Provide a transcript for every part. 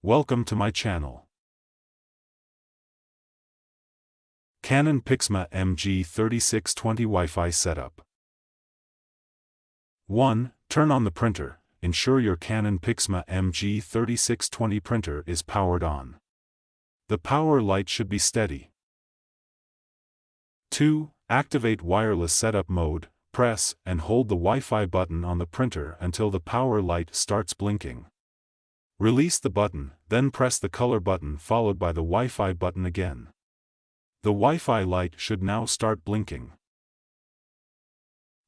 Welcome to my channel. Canon Pixma MG3620 Wi-Fi setup. 1. Turn on the printer. Ensure your Canon Pixma MG3620 printer is powered on. The power light should be steady. 2. Activate wireless setup mode. Press and hold the Wi-Fi button on the printer until the power light starts blinking. Release the button, then press the color button followed by the Wi-Fi button again. The Wi-Fi light should now start blinking.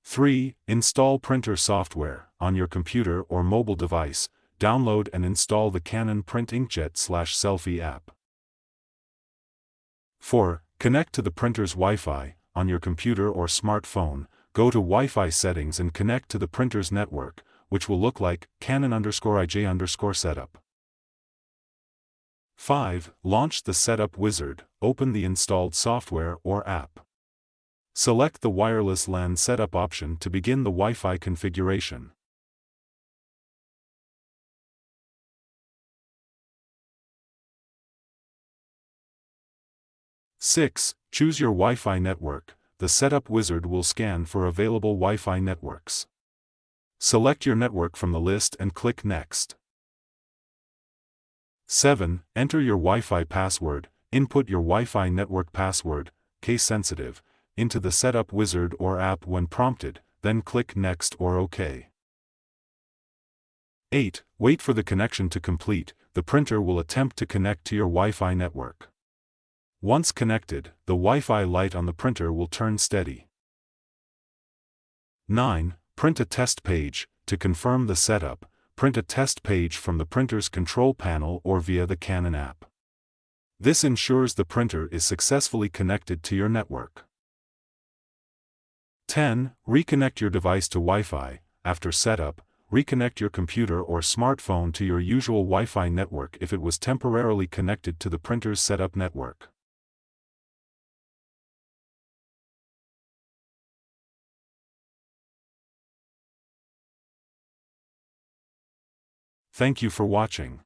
3. Install printer software. On your computer or mobile device, download and install the Canon Print Inkjet/Selfie app. 4. Connect to the printer's Wi-Fi. On your computer or smartphone, go to Wi-Fi settings and connect to the printer's network, which will look like Canon_IJ_setup. 5. Launch the setup wizard. Open the installed software or app. Select the wireless LAN setup option to begin the Wi-Fi configuration. Six. Choose your Wi-Fi network. The setup wizard will scan for available Wi-Fi networks. Select your network from the list and click Next. 7. Enter your Wi-Fi password. Input your Wi-Fi network password, case sensitive, into the setup wizard or app when prompted, then click Next or OK. 8. Wait for the connection to complete. The printer will attempt to connect to your Wi-Fi network. Once connected, the Wi-Fi light on the printer will turn steady. 9. Print a test page. To confirm the setup, print a test page from the printer's control panel or via the Canon app. This ensures the printer is successfully connected to your network. 10. Reconnect your device to Wi-Fi. After setup, reconnect your computer or smartphone to your usual Wi-Fi network if it was temporarily connected to the printer's setup network. Thank you for watching.